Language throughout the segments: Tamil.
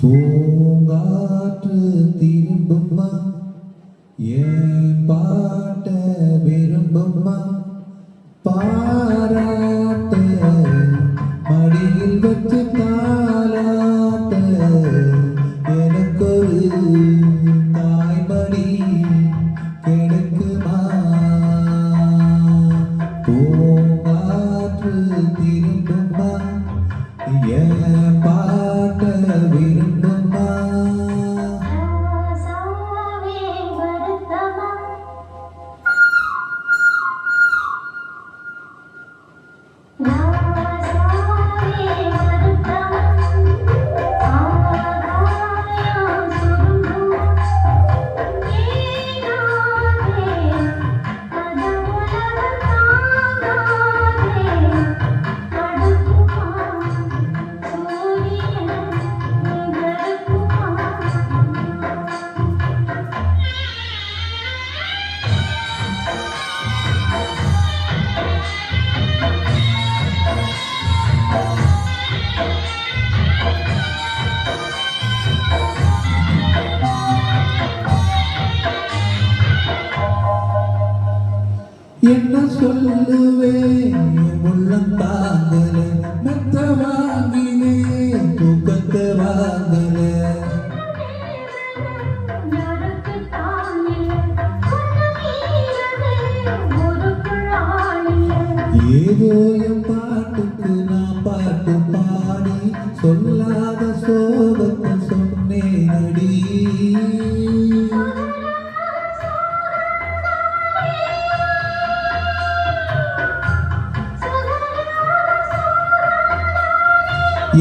பூங்காற்று திரும்புமா ஏன் பாட்ட விரும்புமா பாராட்ட மடியில் வச்சு தாளாட்ட எனக்கொரு தாய்மடி கிடைக்குமா பூங்காற்று திரும்புமா ஏன் பாட்ட விரும்புமா என்ன சொல்லுவேன் உள்ளம் தாங்கல மெத்த வாங்கினே தூக்கத்தை வாங்கல ஏதோ என் பாட்டுக்கு நான் பாட்டு பாடி சொல்லாத சோகத்தை சொன்னேனடி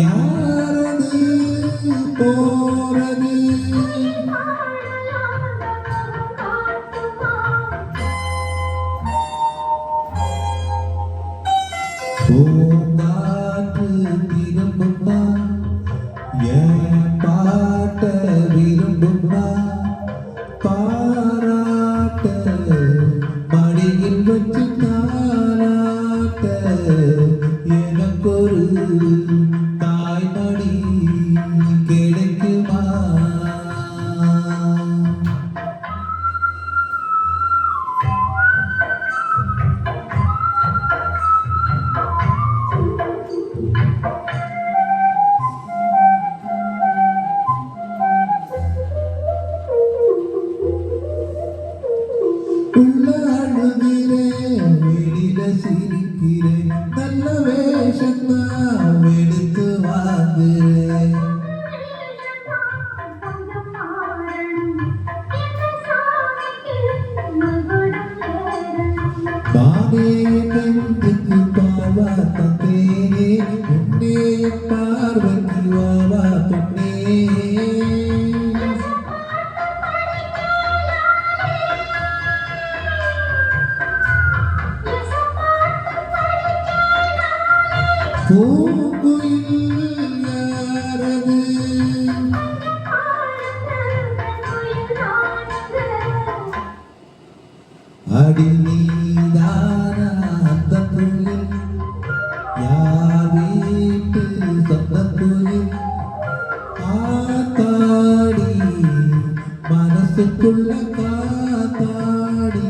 யாரது போறது பூங்காற்று திரும்புமா ஏன் பாட்ட விரும்புமா பாராட்ட மடியில் வச்சு தாராட்ட எனக்கொரு தாய்மடி கிடைக்குமா உள்ள அழுகிறேன் வெளியில சிரிக்கிறேன் நல்ல வேஷம்தான் எடுத்து வாங்குறேன் பானே நெஞ்சுக்கு பாவா தந்தேனே உன்னே பார்வைக்கு வாவா பெண்ணே பூங்குயில் யாரது அடி நீதானா அந்த குயில் யார் வீட்டு சொந்த குயில் ஆத்தாடி மனசுக்குள்ள காத்தாடி